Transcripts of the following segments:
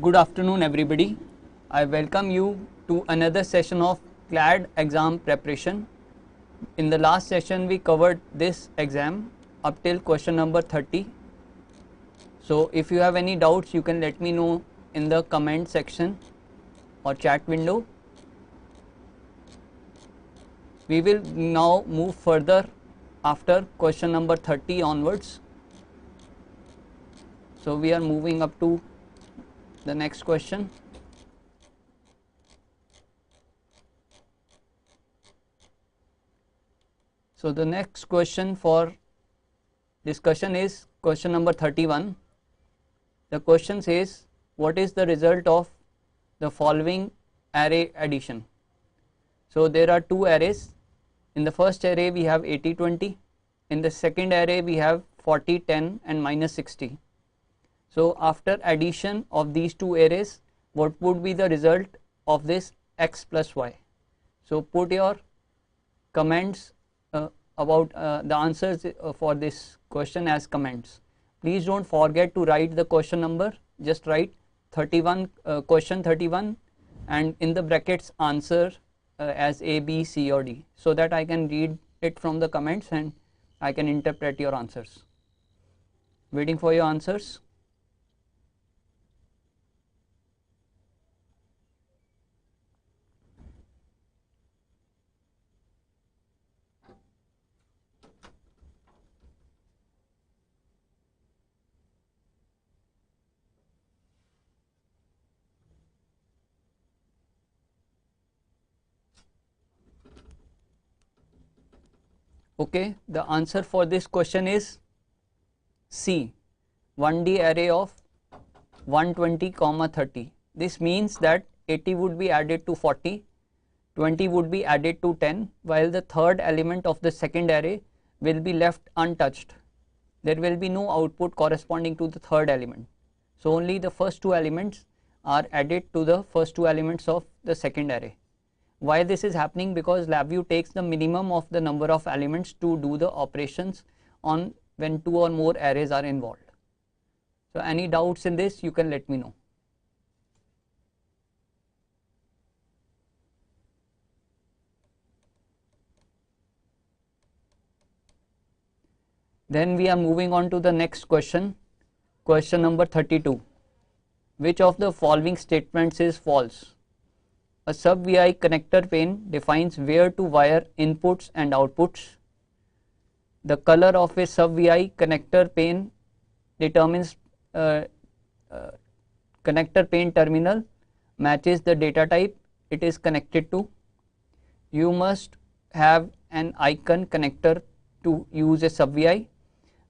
Good afternoon, everybody. I welcome you to another session of Clad exam preparation. In the last session, we covered this exam up till question number 30. So, if you have any doubts, you can let me know in the comment section or chat window. We will now move further after question number 30 onwards. So, we are moving up to the next question. So, the next question for discussion is question number 31. The question says, what is the result of the following array addition? So, there are two arrays. In the first array we have 80, 20. In the second array we have 40, 10 and minus 60. So, after addition of these two arrays, what would be the result of this x plus y? So, put your comments about the answers for this question as comments. Please don't forget to write the question number. Just write 31 question 31 and in the brackets answer as A, B, C or D, so that I can read it from the comments and I can interpret your answers. Waiting for your answers. Okay, the answer for this question is C, 1D array of 120, 30. This means that 80 would be added to 40, 20 would be added to 10, while the third element of the second array will be left untouched. There will be no output corresponding to the third element. So, only the first two elements are added to the first two elements of the second array. Why this is happening? Because LabVIEW takes the minimum of the number of elements to do the operations on when two or more arrays are involved. So, any doubts in this, you can let me know. Then we are moving on to the next question, question number 32. Which of the following statements is false? A sub-VI connector pane defines where to wire inputs and outputs. The color of a sub-VI connector pane determines connector pane terminal matches the data type it is connected to. You must have an icon connector to use a sub-VI.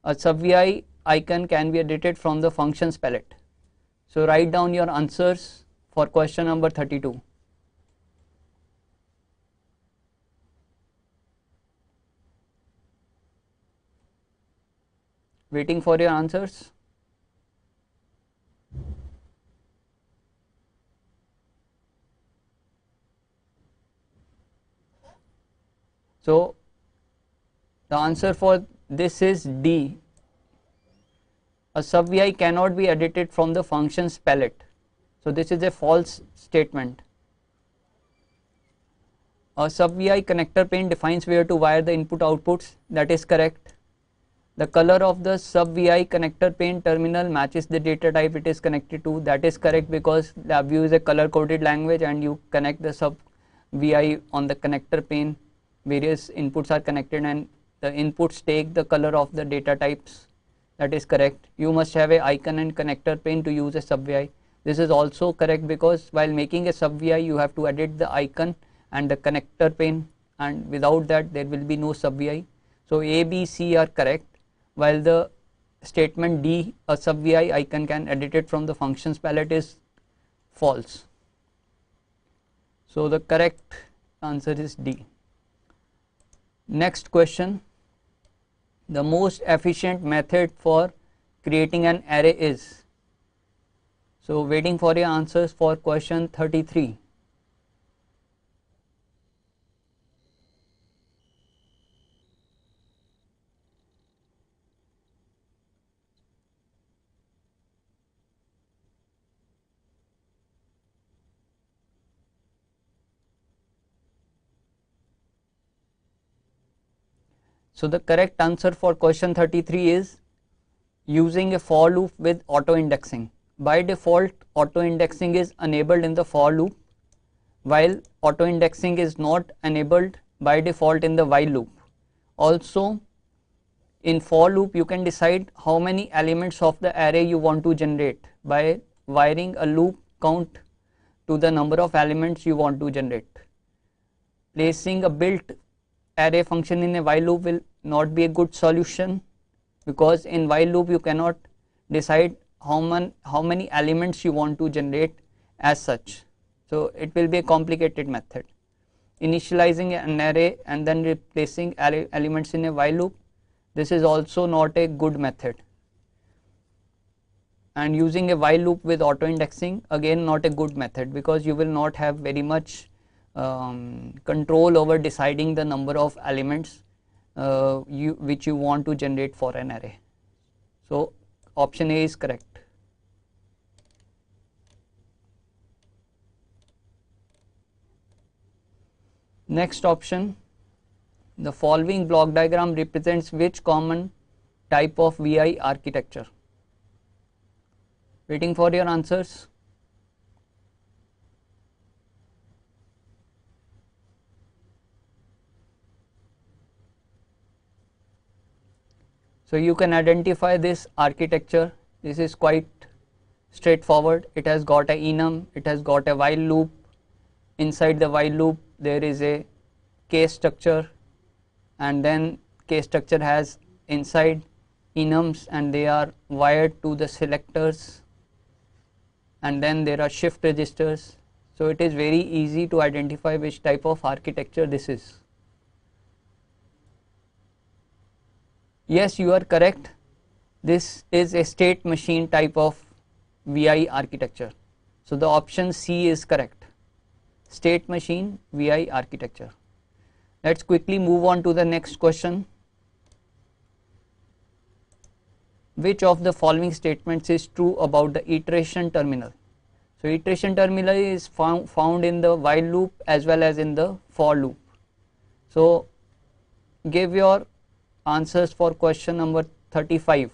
A sub-VI icon can be edited from the functions palette. So, write down your answers for question number 32. Waiting for your answers. So, the answer for this is D. A sub-VI cannot be edited from the functions palette. So, this is a false statement. A sub-VI connector pane defines where to wire the input outputs. That is correct. The color of the sub-VI connector pane terminal matches the data type it is connected to. That is correct, because LabVIEW is a color coded language and you connect the sub-VI on the connector pane. Various inputs are connected and the inputs take the color of the data types. That is correct. You must have a icon and connector pane to use a sub-VI. This is also correct, because while making a sub-VI you have to edit the icon and the connector pane, and without that there will be no sub-VI. So, A, B, C are correct, while the statement D, a sub-VI icon can edit it from the functions palette, is false. So, the correct answer is D. Next question. The most efficient method for creating an array is? So, waiting for your answers for question 33. So the correct answer for question 33 is using a for loop with auto indexing. By default, auto indexing is enabled in the for loop, while auto indexing is not enabled by default in the while loop. Also, in for loop you can decide how many elements of the array you want to generate by wiring a loop count to the number of elements you want to generate. Placing a built array function in a while loop will not be a good solution, because in while loop you cannot decide how many elements you want to generate as such. So it will be a complicated method. Initializing an array and then replacing elements in a while loop, this is also not a good method. And using a while loop with auto indexing, again not a good method, because you will not have very much control over deciding the number of elements which you want to generate for an array. So option A is correct. Next option, the following block diagram represents which common type of VI architecture? Waiting for your answers. So you can identify this architecture. This is quite straightforward. It has got a enum, it has got a while loop. Inside the while loop there is a case structure, and then case structure has inside enums and they are wired to the selectors, and then there are shift registers. So it is very easy to identify which type of architecture this is. Yes, you are correct. This is a state machine type of VI architecture. So the option C is correct. State machine VI architecture. Let's quickly move on to the next question. Which of the following statements is true about the iteration terminal? So iteration terminal is found in the while loop as well as in the for loop. So give your answers for question number 35.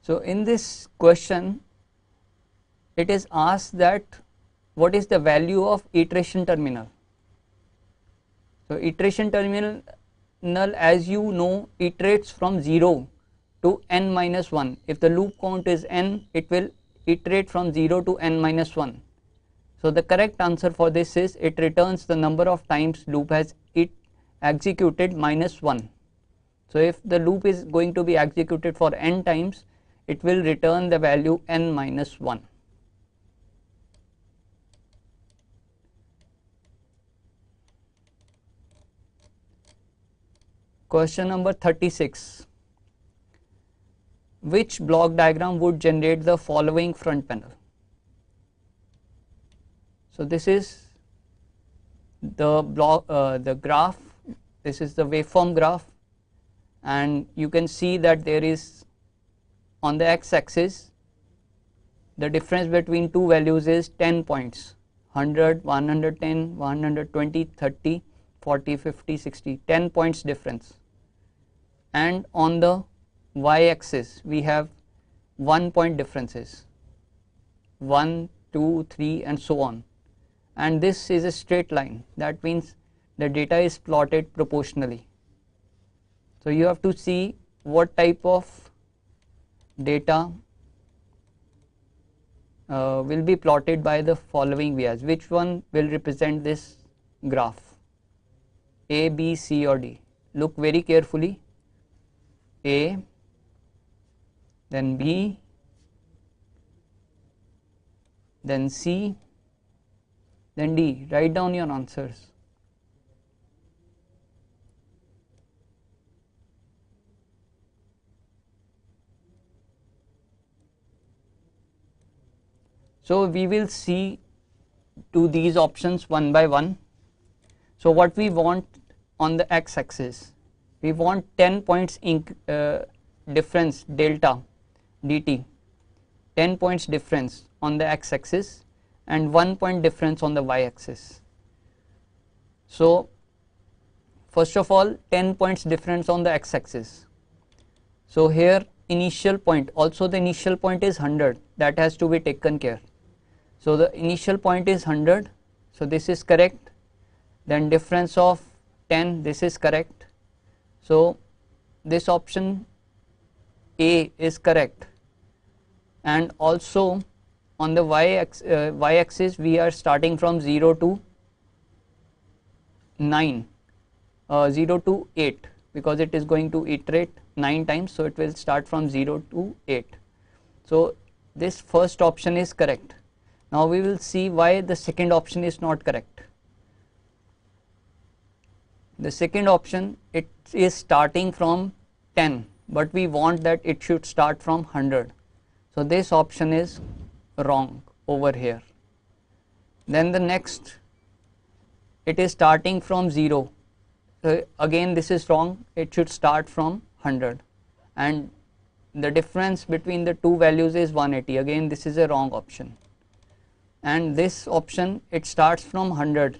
So in this question it is asked that what is the value of iteration terminal. So iteration terminal, as you know, iterates from 0 to n minus 1. If the loop count is n, it will iterate from 0 to n minus 1. So the correct answer for this is it returns the number of times loop has executed minus 1. So if the loop is going to be executed for n times, it will return the value n minus 1. Question number 36. Which block diagram would generate the following front panel? So this is the block, the graph. This is the waveform graph, and you can see that there is on the x-axis the difference between two values is 10 points, 100, 110, 120, 30, 40, 50, 60, 10 points difference. And on the y-axis we have 1 point differences, 1, 2, 3 and so on, and this is a straight line. That means the data is plotted proportionally. So you have to see what type of data will be plotted by the following VIs. Which one will represent this graph? A, B, C or D? Look very carefully. A, then B, then C, then D. Write down your answers. So we will see to these options one by one. So what we want on the x-axis, we want 10 points difference delta dt, 10 points difference on the x-axis and 1 point difference on the y-axis. So first of all, 10 points difference on the x-axis. So here initial point, also the initial point is 100, that has to be taken care. So the initial point is 100, so this is correct. Then difference of 10, this is correct. So this option A is correct. And also on the y-axis we are starting from 0 to 9, 0 to 8, because it is going to iterate 9 times, so it will start from 0 to 8. So this first option is correct. Now we will see why the second option is not correct. The second option, it is starting from 10, but we want that it should start from 100. So this option is wrong over here. Then the next, it is starting from 0. So again this is wrong, it should start from 100. And the difference between the two values is 180. Again this is a wrong option. And this option, it starts from 100.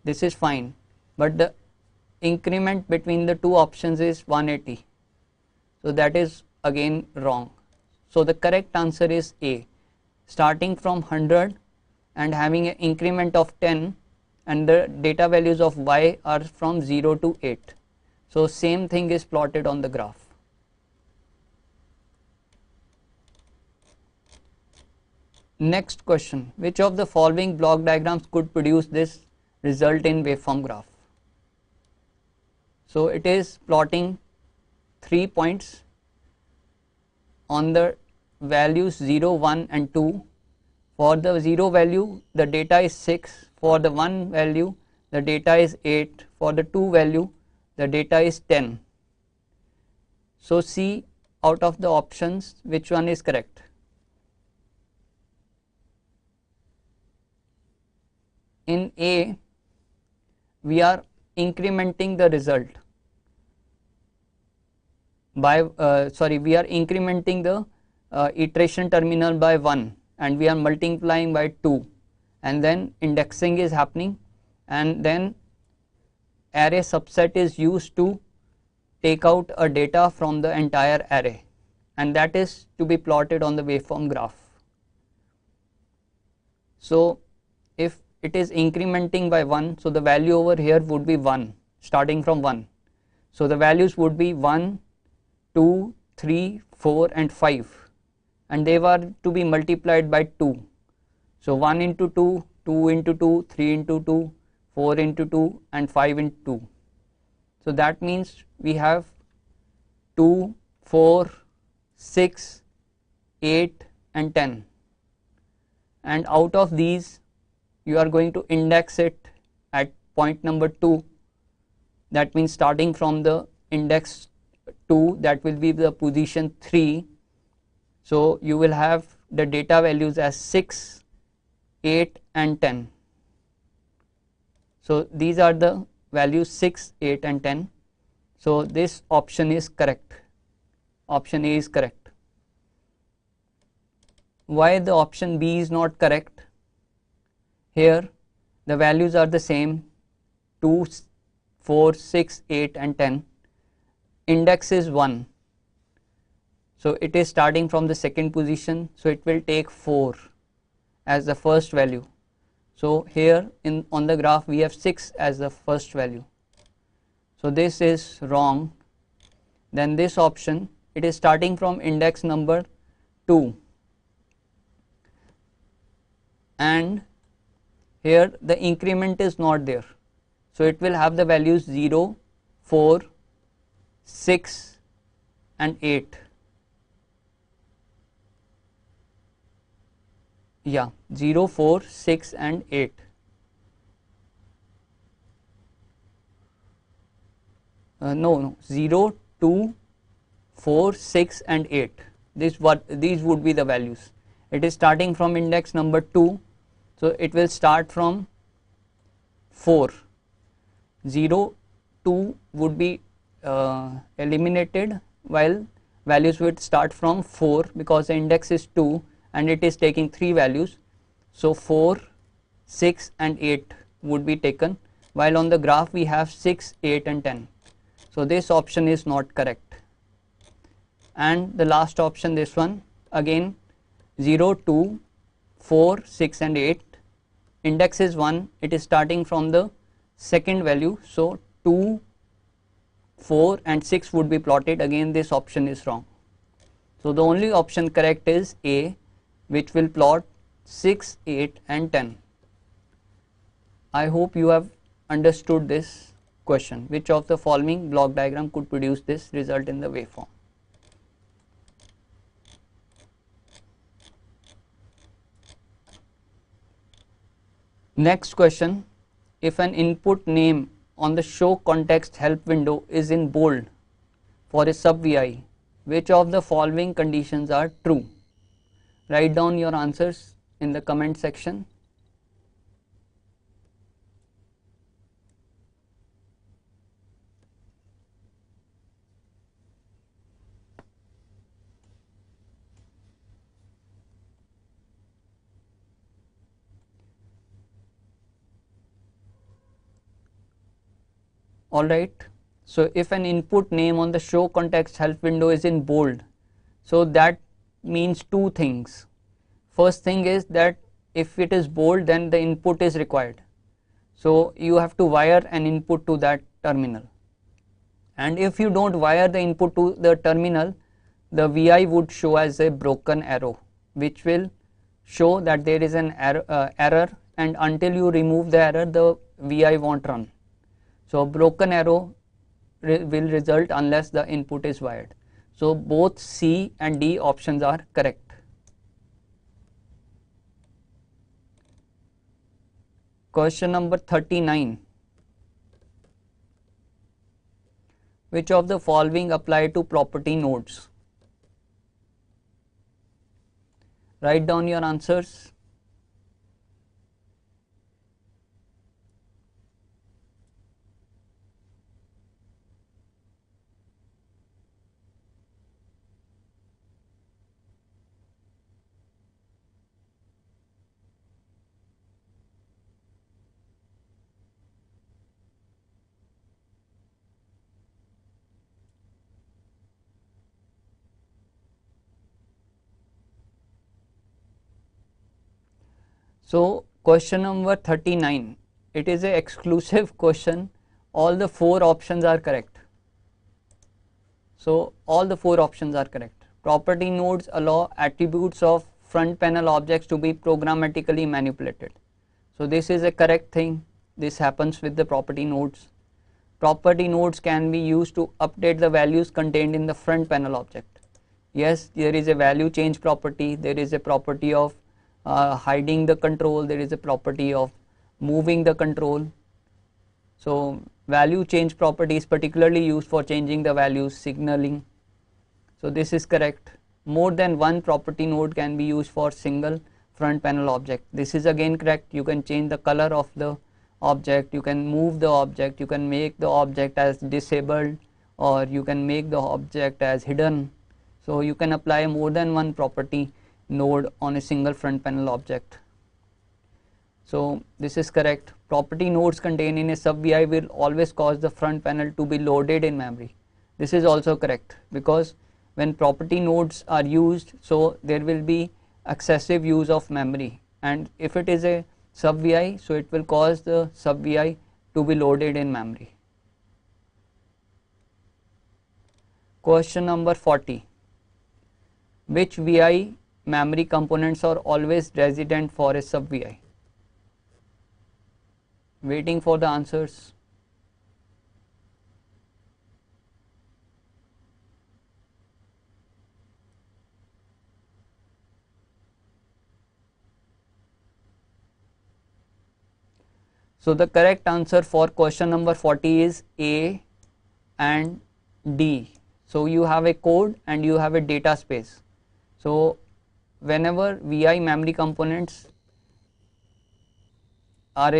This is fine, but the increment between the two options is 180. So that is again wrong. So the correct answer is A, starting from 100 and having an increment of 10, and the data values of y are from 0 to 8. So same thing is plotted on the graph. Next question, which of the following block diagrams could produce this result in waveform graph? So it is plotting 3 points on the values 0, 1 and 2. For the 0 value the data is 6, for the 1 value the data is 8, for the 2 value the data is 10. So see out of the options which one is correct. In A, we are incrementing the result by we are incrementing the iteration terminal by 1 and we are multiplying by 2, and then indexing is happening, and then array subset is used to take out a data from the entire array, and that is to be plotted on the waveform graph. So if it is incrementing by 1, so the value over here would be 1, starting from 1. So the values would be 1, 2, 3, 4 and 5, and they were to be multiplied by 2. So 1 into 2, 2 into 2, 3 into 2, 4 into 2 and 5 into 2. So that means we have 2, 4, 6, 8 and 10, and out of these you are going to index it at point number 2. That means starting from the index 2, that will be the position 3. So you will have the data values as 6, 8 and 10. So these are the values 6, 8 and 10. So this option is correct. Option A is correct. Why the option B is not correct? Here the values are the same, 2, 4, 6, 8 and 10. Index is 1. So it is starting from the second position, so it will take 4 as the first value. So here on the graph we have 6 as the first value. So this is wrong. Then this option, it is starting from index number 2, and here the increment is not there. So it will have the values 0, 4, 6 and 8. Yeah, 0, 4, 6 and 8. No, 0, 2, 4, 6 and 8. These would be the values, it is starting from index number 2, so it will start from 4. 0, 2 would be eliminated, while values would start from 4 because the index is 2 and it is taking 3 values. So 4, 6 and 8 would be taken, while on the graph we have 6, 8 and 10. So this option is not correct. And the last option, this one, again 0, 2, 4, 6 and 8. Index is 1, it is starting from the second value, so 2, 4 and 6 would be plotted. Again this option is wrong. So the only option correct is A, which will plot 6, 8 and 10. I hope you have understood this question. Which of the following block diagram could produce this result in the waveform? Next question, if an input name on the show context help window is in bold for a sub VI, which of the following conditions are true? Write down your answers in the comment section. Alright, so if an input name on the show context help window is in bold, so that means two things. First thing is that if it is bold, then the input is required. So you have to wire an input to that terminal. And if you don't wire the input to the terminal, the VI would show as a broken arrow, which will show that there is an error, and until you remove the error, the VI won't run. So broken arrow will result unless the input is wired. So both C and D options are correct. Question number 39. Which of the following apply to property nodes? Write down your answers. So question number 39, it is an exclusive question. All the 4 options are correct. So all the 4 options are correct. Property nodes allow attributes of front panel objects to be programmatically manipulated. So this is a correct thing. This happens with the property nodes. Property nodes can be used to update the values contained in the front panel object. Yes, there is a value change property, there is a property of hiding the control, there is a property of moving the control. So value change property is particularly used for changing the values, signaling. So this is correct. More than one property node can be used for single front panel object. This is again correct. You can change the color of the object, you can move the object, you can make the object as disabled, or you can make the object as hidden. So you can apply more than one property node on a single front panel object. So this is correct. Property nodes contained in a sub VI will always cause the front panel to be loaded in memory. This is also correct, because when property nodes are used, so there will be excessive use of memory, and if it is a sub VI, so it will cause the sub VI to be loaded in memory. Question number 40. Which VI memory components are always resident for a sub VI? Waiting for the answers. So the correct answer for question number 40 is A and D. So you have a code and you have a data space. So whenever VI memory components are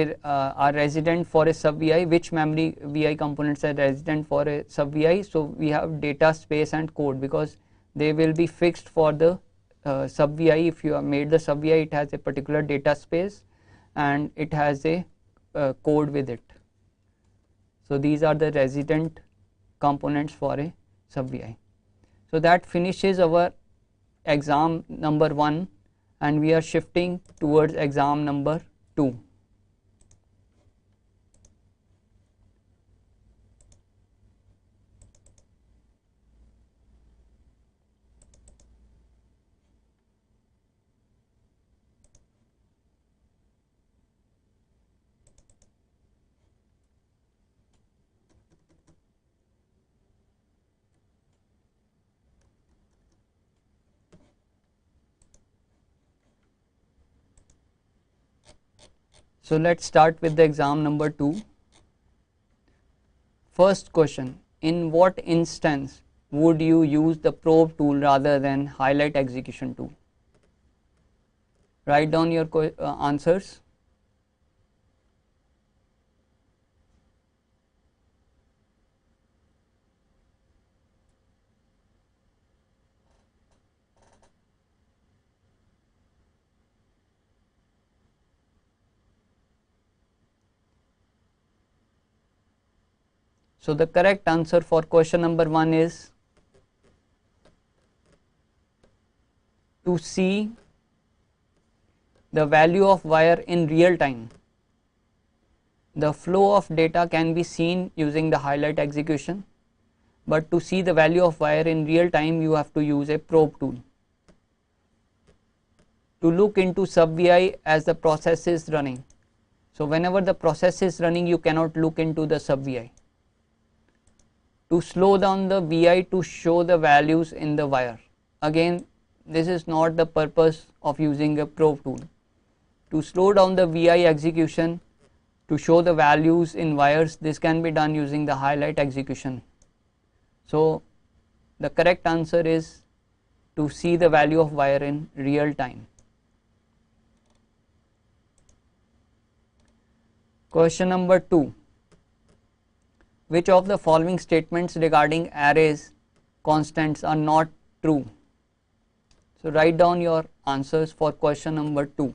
resident for a sub VI, which memory VI components are resident for a sub VI. So we have data, space and code, because they will be fixed for the sub VI. If you have made the sub VI, it has a particular data space and it has a code with it. So these are the resident components for a sub VI. So that finishes our exam number 1, and we are shifting towards exam number 2. So let's start with the exam number 2. First question, in what instance would you use the probe tool rather than highlight execution tool? Write down your answers. So the correct answer for question number 1 is to see the value of wire in real time. The flow of data can be seen using the highlight execution, but to see the value of wire in real time you have to use a probe tool. To look into sub VI as the process is running. So whenever the process is running, you cannot look into the sub VI. To slow down the VI to show the values in the wire. Again, this is not the purpose of using a probe tool. To slow down the VI execution to show the values in wires, this can be done using the highlight execution. So the correct answer is to see the value of wire in real time. Question number 2. Which of the following statements regarding arrays constants are not true? So write down your answers for question number 2.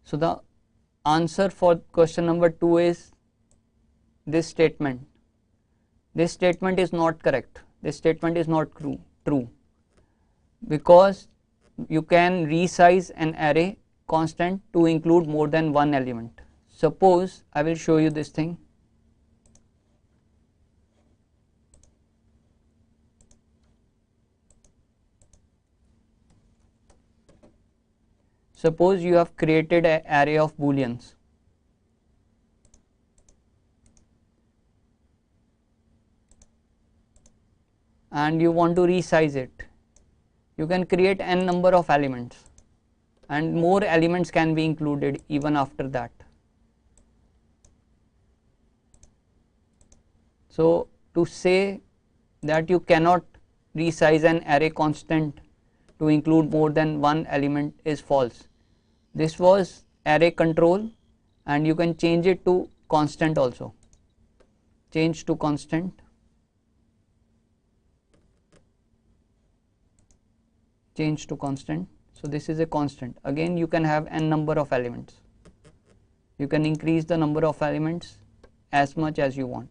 So the answer for question number 2 is this statement. This statement is not correct. This statement is not true, because you can resize an array constant to include more than one element. Suppose I will show you this thing. Suppose you have created an array of booleans. And you want to resize it. You can create n number of elements, and more elements can be included even after that. So to say that you cannot resize an array constant to include more than one element is false. This was array control, and you can change it to constant also. Change to constant. Change to constant. So this is a constant. Again, you can have n number of elements. You can increase the number of elements as much as you want.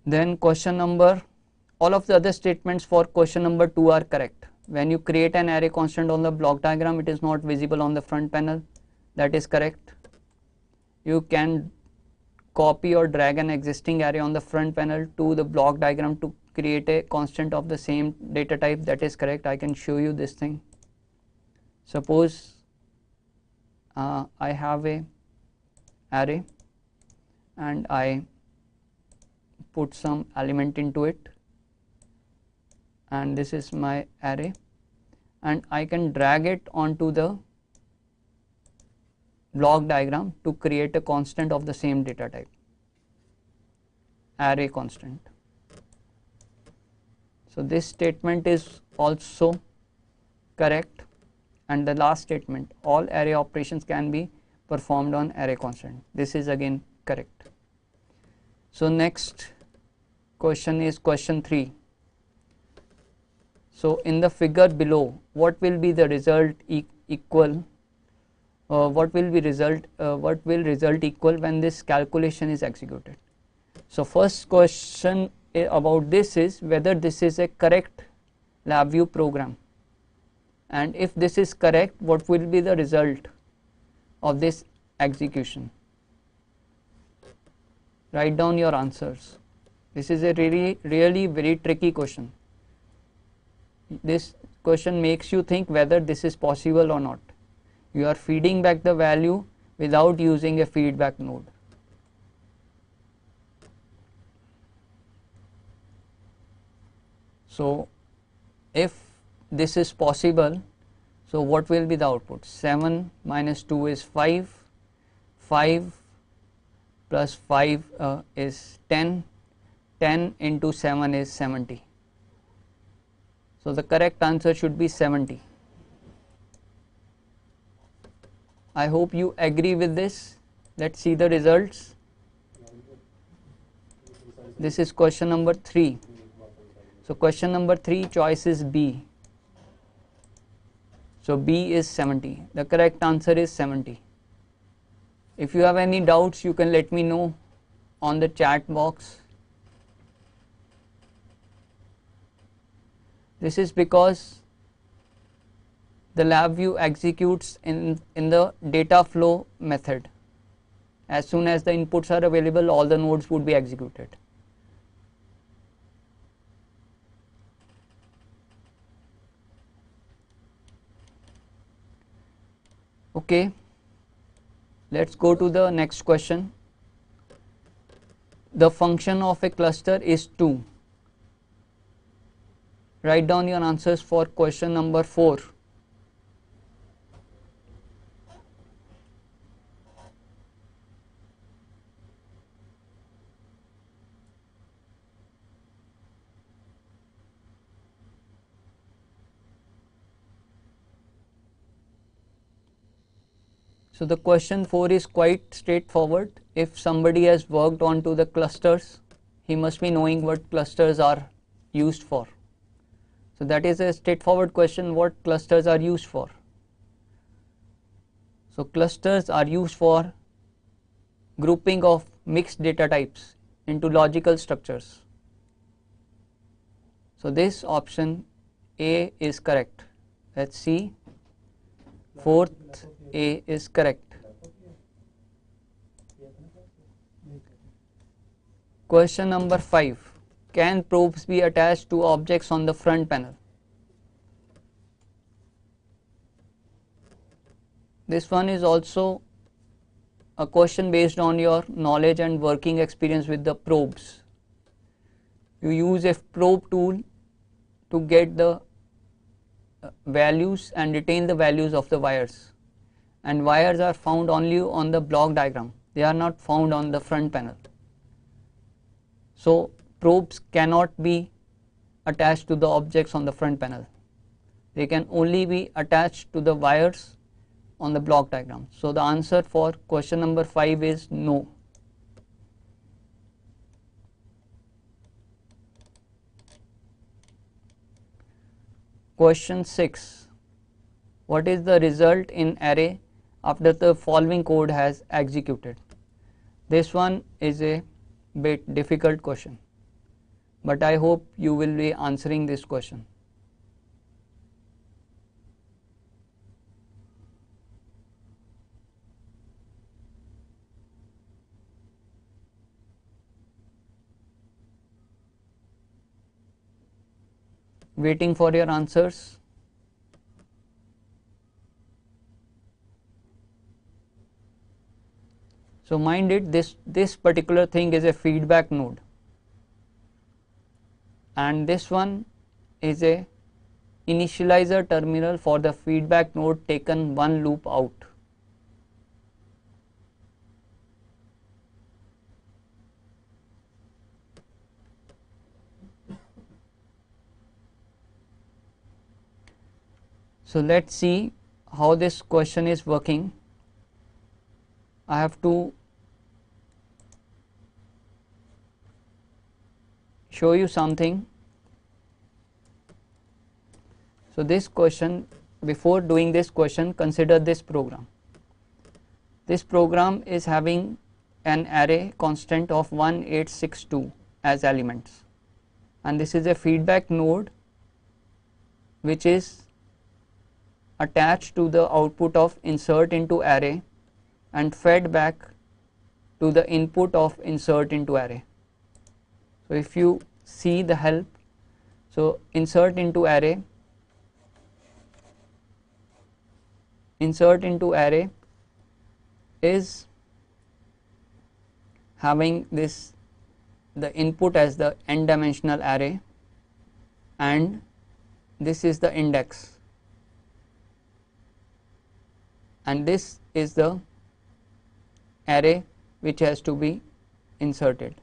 Then question number, all of the other statements for question number 2 are correct. when you create an array constant on the block diagram, it is not visible on the front panel. That is correct. You can copy or drag an existing array on the front panel to the block diagram to create a constant of the same data type. That is correct. I can show you this thing. Suppose I have a array and I put some element into it, and this is my array, and I can drag it onto the block diagram to create a constant of the same data type, array constant. So this statement is also correct, and the last statement, all array operations can be performed on array constant, this is again correct. So next question is question 3. So in the figure below, what will be the result equal? What will result equal when this calculation is executed? So first question about this is whether this is a correct LabVIEW program, and if this is correct, what will be the result of this execution? Write down your answers. This is a really very tricky question. This question makes you think whether this is possible or not. You are feeding back the value without using a feedback node. So if this is possible, so what will be the output? 7 minus 2 is 5, 5 plus 5 is 10, 10 into 7 is 70. So the correct answer should be 70. I hope you agree with this. Let's see the results. This is question number 3. So question number 3, choice is B. So B is 70. The correct answer is 70. If you have any doubts, you can let me know on the chat box. This is because the LabVIEW executes in the data flow method. As soon as the inputs are available, all the nodes would be executed. Okay, let's go to the next question. The function of a cluster is 2. Write down your answers for question number 4. So the question 4 is quite straightforward. If somebody has worked onto the clusters, he must be knowing what clusters are used for. So that is a straightforward question, what clusters are used for. So clusters are used for grouping of mixed data types into logical structures. So this option A is correct. Let's see. Fourth A is correct. Question number 5. Can probes be attached to objects on the front panel? This one is also a question based on your knowledge and working experience with the probes. You use a probe tool to get the values and retain the values of the wires, and wires are found only on the block diagram. They are not found on the front panel. So probes cannot be attached to the objects on the front panel. They can only be attached to the wires on the block diagram. So the answer for question number 5 is no. Question 6. What is the result in array after the following code has executed? This one is a bit difficult question, but I hope you will be answering this question. Waiting for your answers. So mind it, this particular thing is a feedback node, and this one is a initializer terminal for the feedback node taken one loop out. So let's see how this question is working. I have to show you something. So this question, before doing this question, consider this program. This program is having an array constant of 1862 as elements, and this is a feedback node which is attached to the output of insert into array and fed back to the input of insert into array. So if you see the help, so insert into array is having this, the input as the n dimensional array, and this is the index, and this is the array which has to be inserted.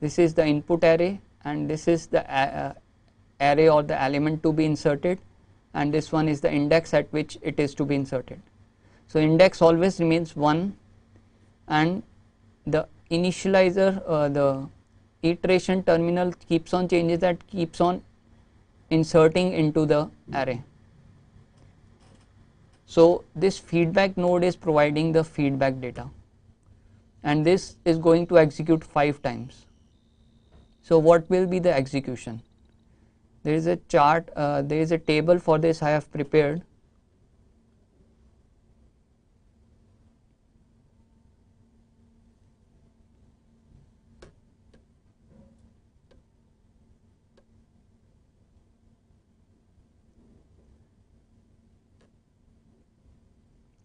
This is the input array, and this is the array or the element to be inserted, and this one is the index at which it is to be inserted. So index always remains 1, and the initializer, the iteration terminal keeps on changes, that keeps on inserting into the array. So this feedback node is providing the feedback data, and this is going to execute 5 times. So what will be the execution? There is a chart, there is a table for this I have prepared.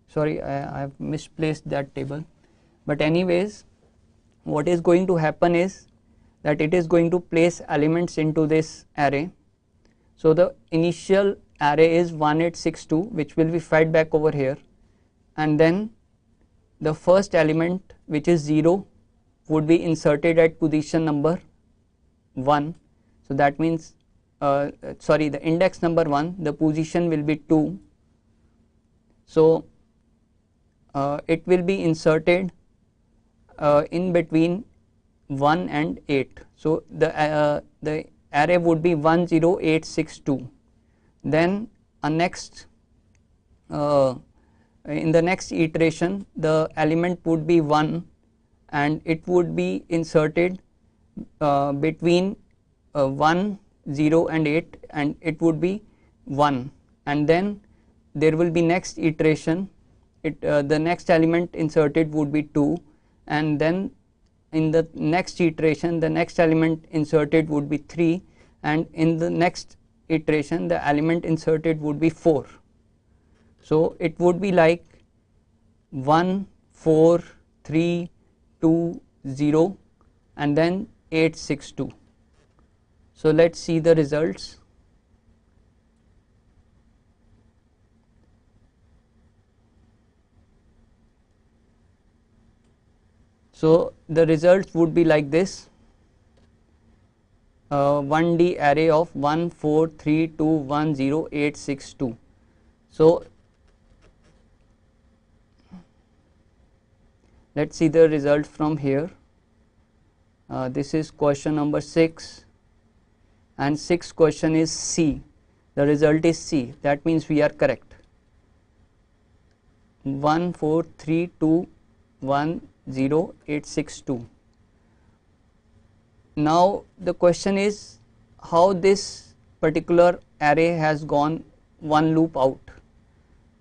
Sorry, I have misplaced that table, but anyways, what is going to happen is that it is going to place elements into this array. So the initial array is 1862, which will be fed back over here, and then the first element, which is 0, would be inserted at position number 1. So that means the index number 1, the position will be 2. So it will be inserted in between 1 and 8. So the array would be 10862. Then in the next iteration, the element would be 1, and it would be inserted between 1, 0 and 8, and it would be 1, and then there will be next iteration, the next element inserted would be 2, and then in the next iteration the next element inserted would be 3, and in the next iteration the element inserted would be 4. So it would be like 1, 4, 3, 2, 0, and then 862. So let's see the results. So the results would be like this: 1D array of 1, 4, 3, 2, 1, 0, 8, 6, 2. So let's see the result from here. This is question number 6, and 6th question is C. The result is C. That means we are correct. 1, 4, 3, 2, 1, 0, 8, 6, 2. Now the question is how this particular array has gone one loop out.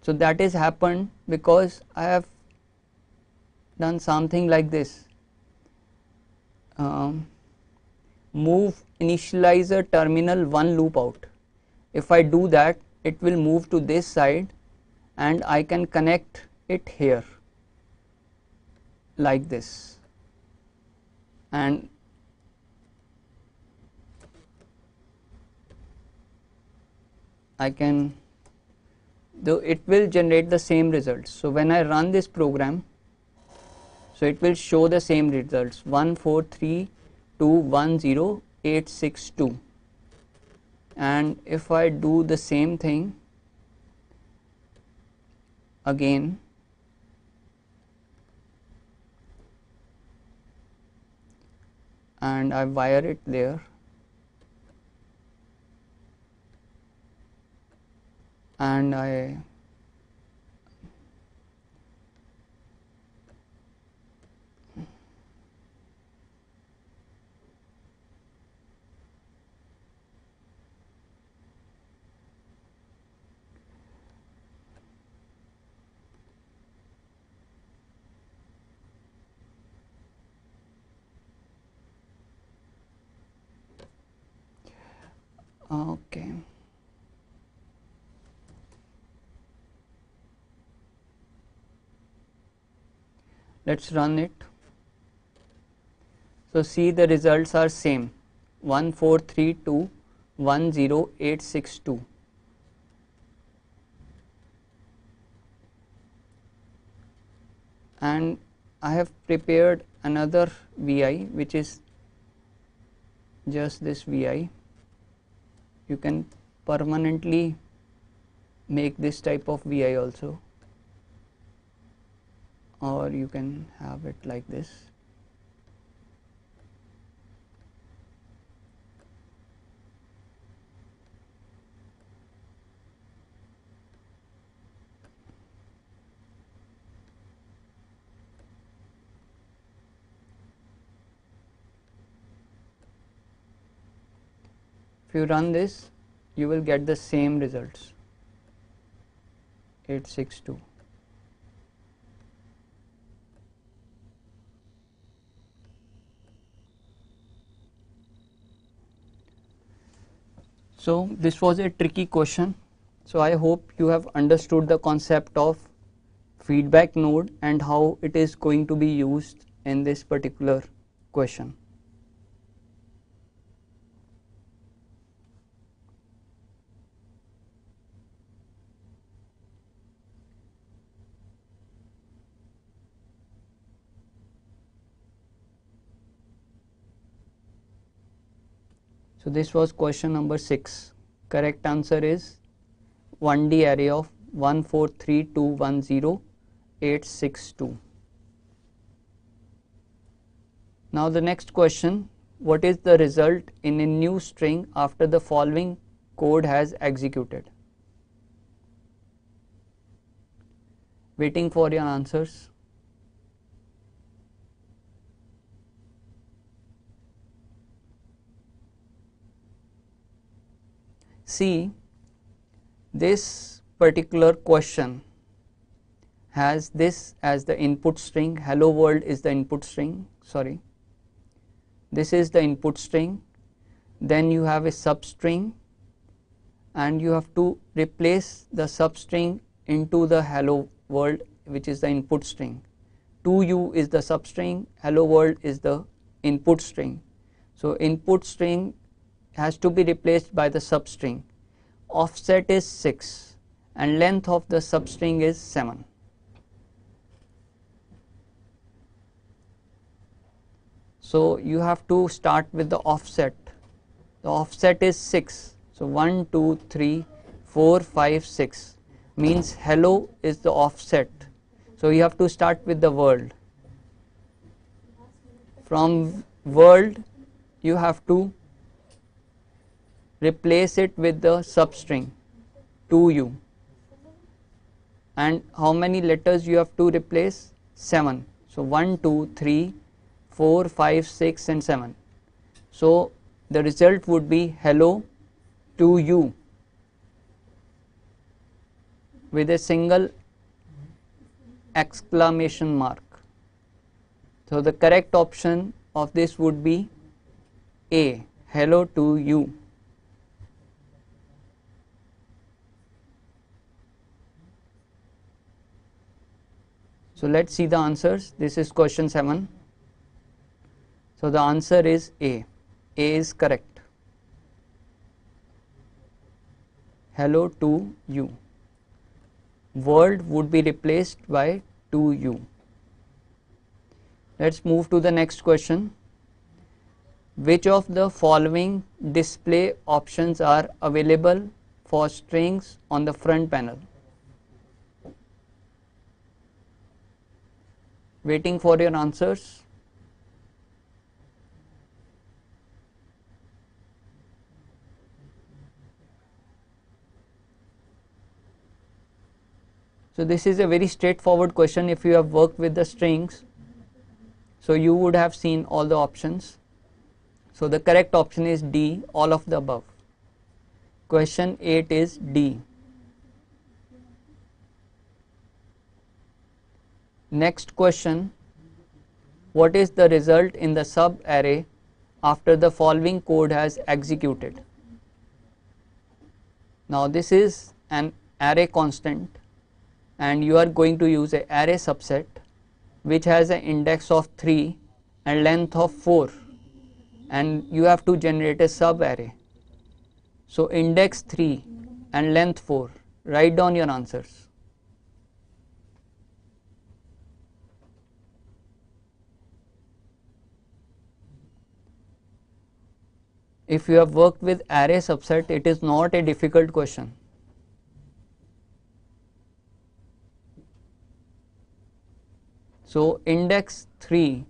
So that is happened because I have done something like this. move initializer terminal one loop out. If I do that, it will move to this side and I can connect it here like this, and I can, though it will generate the same results. So when I run this program, so it will show the same results 143210862, and if I do the same thing again, and I wire it there, and I okay. Let's run it. So see, the results are same 143210862. And I have prepared another VI, which is just this VI. You can permanently make this type of VI also, or you can have it like this. If you run this, you will get the same results, 862. So this was a tricky question. So I hope you have understood the concept of feedback node and how it is going to be used in this particular question. So this was question number 6. Correct answer is 1D array of 143210862. Now the next question, what is the result in a new string after the following code has executed? Waiting for your answers. See, this particular question has this as the input string. Hello world is the input string, sorry. This is the input string. Then you have a substring, and you have to replace the substring into the hello world, which is the input string. 2u is the substring, hello world is the input string. So input string has to be replaced by the substring. Offset is 6 and length of the substring is 7. So you have to start with the offset. The offset is 6. So 1, 2, 3, 4, 5, 6 means hello is the offset. So you have to start with the world. From world you have to replace it with the substring 2u, and how many letters you have to replace? 7. So 1, 2, 3, 4, 5, 6 and 7. So the result would be hello to you with a single exclamation mark. So the correct option of this would be A, hello to you. So let's see the answers. This is question 7. So the answer is A. A is correct. Hello to you. World would be replaced by to you. Let's move to the next question. Which of the following display options are available for strings on the front panel? Waiting for your answers. So this is a very straightforward question. If you have worked with the strings, so you would have seen all the options. So the correct option is D, all of the above. Question 8 is D. Next question, what is the result in the sub array after the following code has executed? Now this is an array constant and you are going to use an array subset which has an index of 3 and length of 4, and you have to generate a sub array. So index 3 and length 4, write down your answers. If you have worked with array subset, it is not a difficult question. So index 3,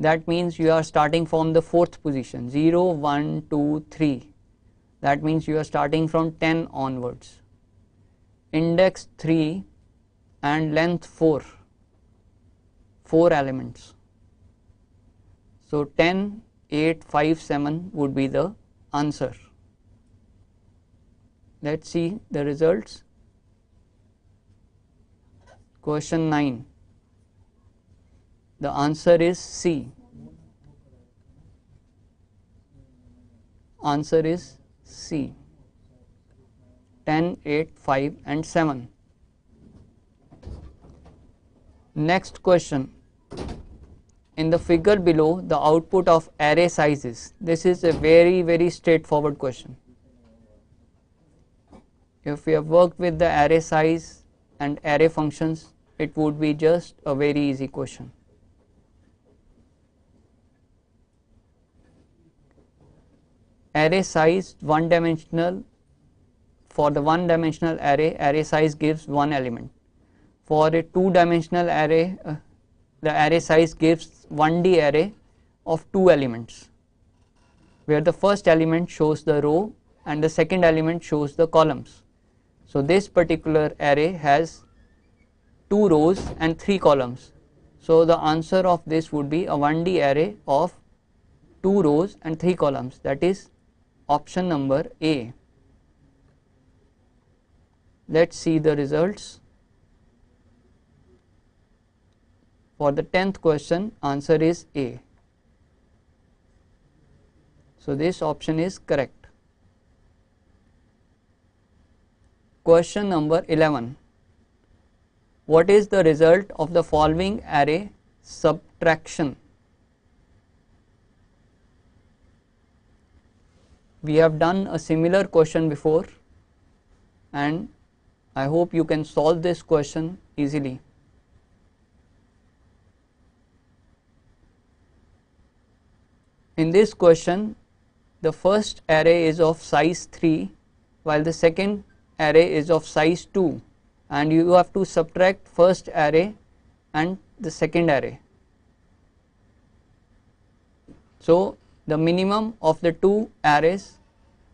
that means you are starting from the 4th position, 0, 1, 2, 3. That means you are starting from 10 onwards. Index 3 and length 4, 4 elements. So 10, 8, 5, 7 would be the answer. Let's see the results. Question 9. The answer is C. Answer is C. 10, 8, 5 and 7. Next question. In the figure below, the output of array sizes. This is a very straightforward question. If we have worked with the array size and array functions, it would be just a very easy question. Array size one dimensional. For the one dimensional array size gives one element. For a two dimensional array, the array size gives 1D array of 2 elements, where the first element shows the row and the second element shows the columns. So this particular array has 2 rows and 3 columns. So the answer of this would be a 1D array of 2 rows and 3 columns, that is option number A. Let's see the results. For the 10th question, answer is A. So this option is correct. Question number 11. What is the result of the following array subtraction? We have done a similar question before, and I hope you can solve this question easily. In this question, the first array is of size 3 while the second array is of size 2, and you have to subtract first array and the second array. So the minimum of the two arrays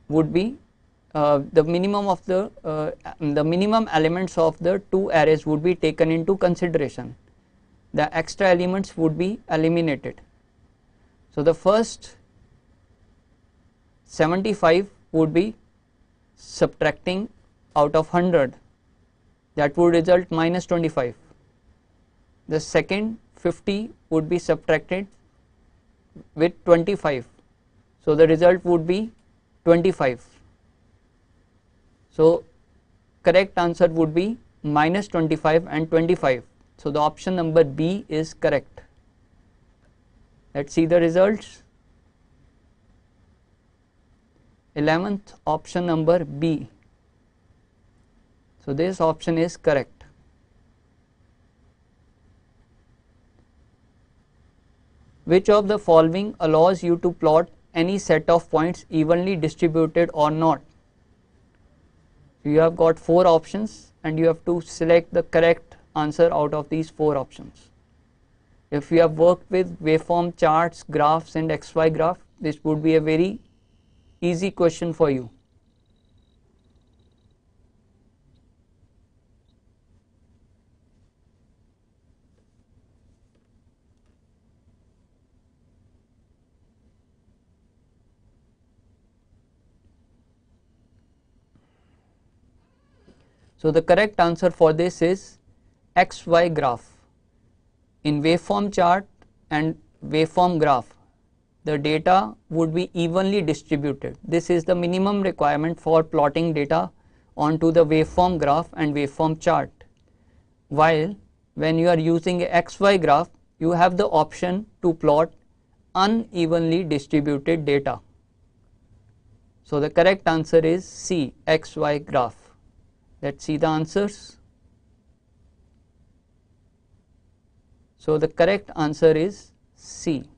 would be the minimum elements of the two arrays would be taken into consideration. The extra elements would be eliminated. So the first 75 would be subtracting out of 100, that would result minus 25. The second 50 would be subtracted with 25, So the result would be 25. So correct answer would be minus 25 and 25. So the option number B is correct. Let's see the results. 11th, option number B. So this option is correct. Which of the following allows you to plot any set of points evenly distributed or not? You have got 4 options and you have to select the correct answer out of these 4 options. If you have worked with waveform charts, graphs and XY graph, this would be a very easy question for you. So the correct answer for this is XY graph. In waveform chart and waveform graph, the data would be evenly distributed. This is the minimum requirement for plotting data onto the waveform graph and waveform chart. While when you are using a XY graph, you have the option to plot unevenly distributed data. So the correct answer is C, XY graph. Let's see the answers. So the correct answer is C.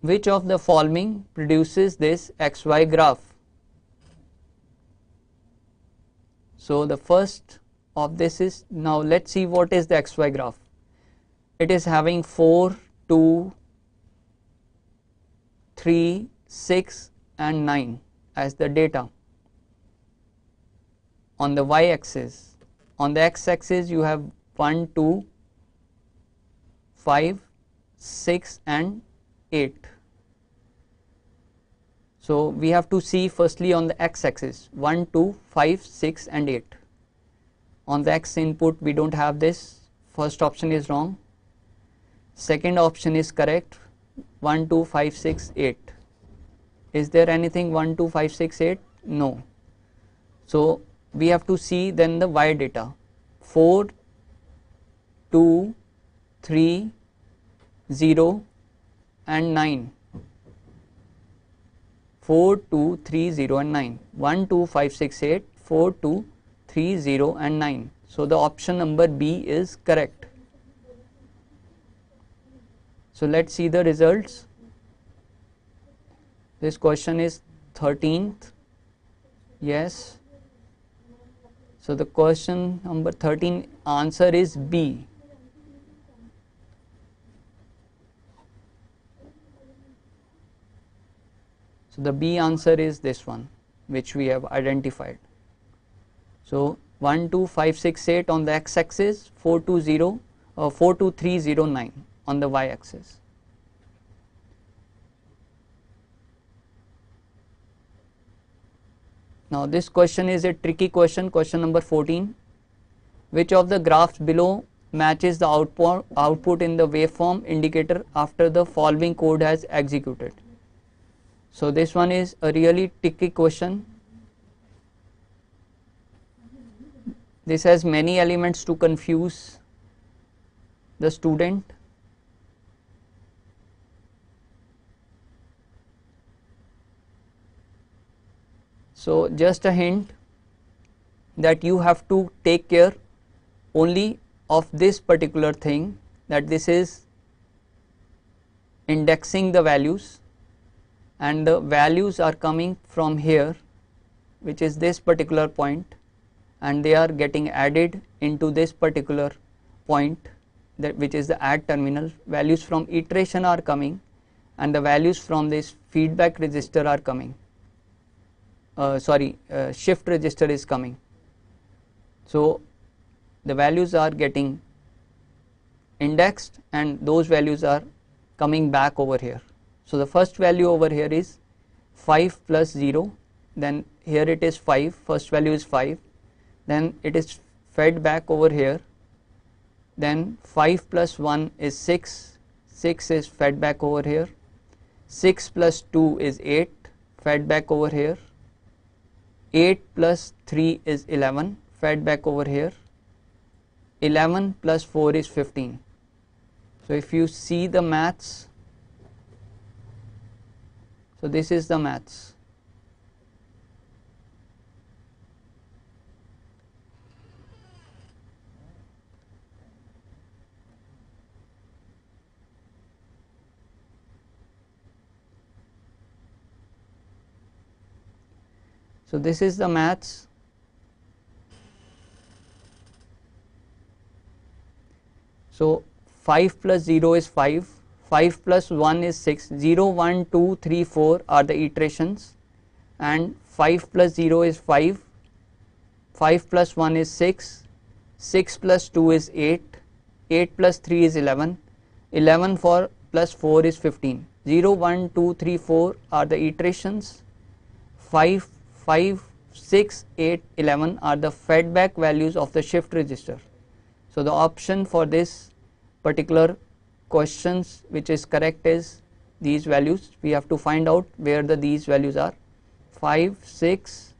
Which of the following produces this XY graph? So the first of this is, now let's see what is the XY graph. It is having 4, 2, 3, 6 and 9 as the data on the y-axis. On the x-axis you have 1, 2, 5, 6 and 8. So we have to see firstly on the x-axis 1, 2, 5, 6 and 8. On the x input we don't have this. First option is wrong. Second option is correct. 1, 2, 5, 6, 8. Is there anything 1, 2, 5, 6, 8? No. So we have to see then the y data. 4, 2, 3, 0 and 9. 4, 2, 3, 0 and 9. 1, 2, 5, 6, 8, 4, 2, 3, 0 and 9. So the option number B is correct. So let's see the results. This question is 13th. Yes. So the question number 13 answer is B. So the B answer is this one which we have identified. So 1, 2, 5, 6, 8 on the x-axis, 4, 2, 0, 4, 2, 3, 0, 9 on the y-axis. Now this question is a tricky question, question number 14. Which of the graphs below matches the output in the waveform indicator after the following code has executed? So this one is a really tricky question. This has many elements to confuse the student. So just a hint that you have to take care only of this particular thing, that this is indexing the values and the values are coming from here, which is this particular point, and they are getting added into this particular point, that which is the add terminal. Values from iteration are coming and the values from this feedback register are coming. Shift register is coming. So the values are getting indexed and those values are coming back over here. So the first value over here is 5 plus 0, then here it is 5, first value is 5, then it is fed back over here then 5 plus 1 is 6, 6 is fed back over here, 6 plus 2 is 8, fed back over here, 8 plus 3 is 11, fed back over here, 11 plus 4 is 15. So if you see the maths, so this is the maths. So this is the maths. So 5 plus 0 is 5, 5 plus 1 is 6, 0, 1, 2, 3, 4 are the iterations, and 5 plus 0 is 5, 5 plus 1 is 6, 6 plus 2 is 8, 8 plus 3 is 11, 11 plus 4 is 15, 0, 1, 2, 3, 4 are the iterations, 5, 6, 8, 11 are the feedback values of the shift register. So the option for this particular questions which is correct is these values. We have to find out where these values are: 5, 6,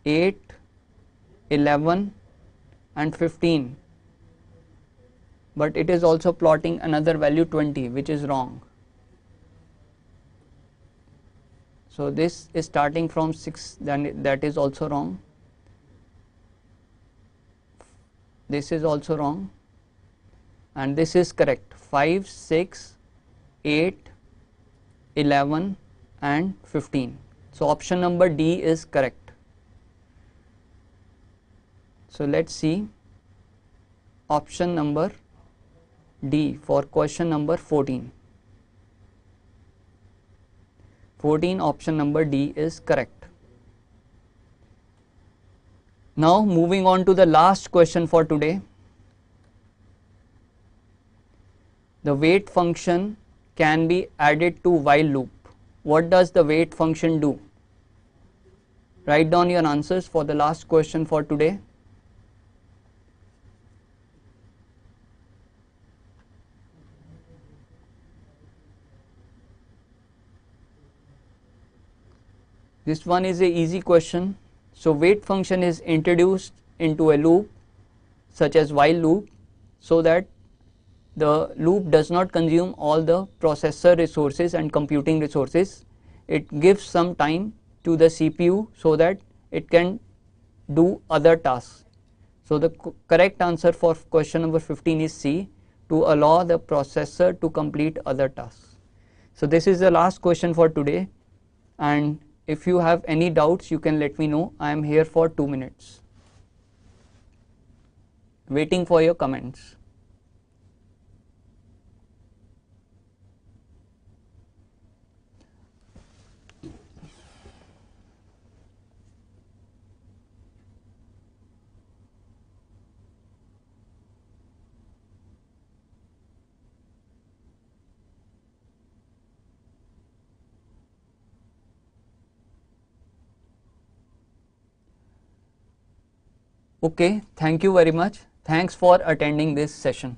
8, 11 and 15, but it is also plotting another value 20, which is wrong. So this is starting from 6, then that is also wrong. This is also wrong, and this is correct: 5, 6, 8, 11 and 15. So option number D is correct. So let's see option number D for question number 14. 14, option number D is correct. Now moving on to the last question for today. The wait function can be added to while loop. What does the wait function do? Write down your answers for the last question for today. This one is a easy question. So wait function is introduced into a loop such as while loop, so that the loop does not consume all the processor resources and computing resources. It gives some time to the CPU so that it can do other tasks. So the correct answer for question number 15 is C, to allow the processor to complete other tasks. So this is the last question for today, and if you have any doubts you can let me know. I am here for 2 minutes waiting for your comments. Okay, thank you very much. Thanks for attending this session.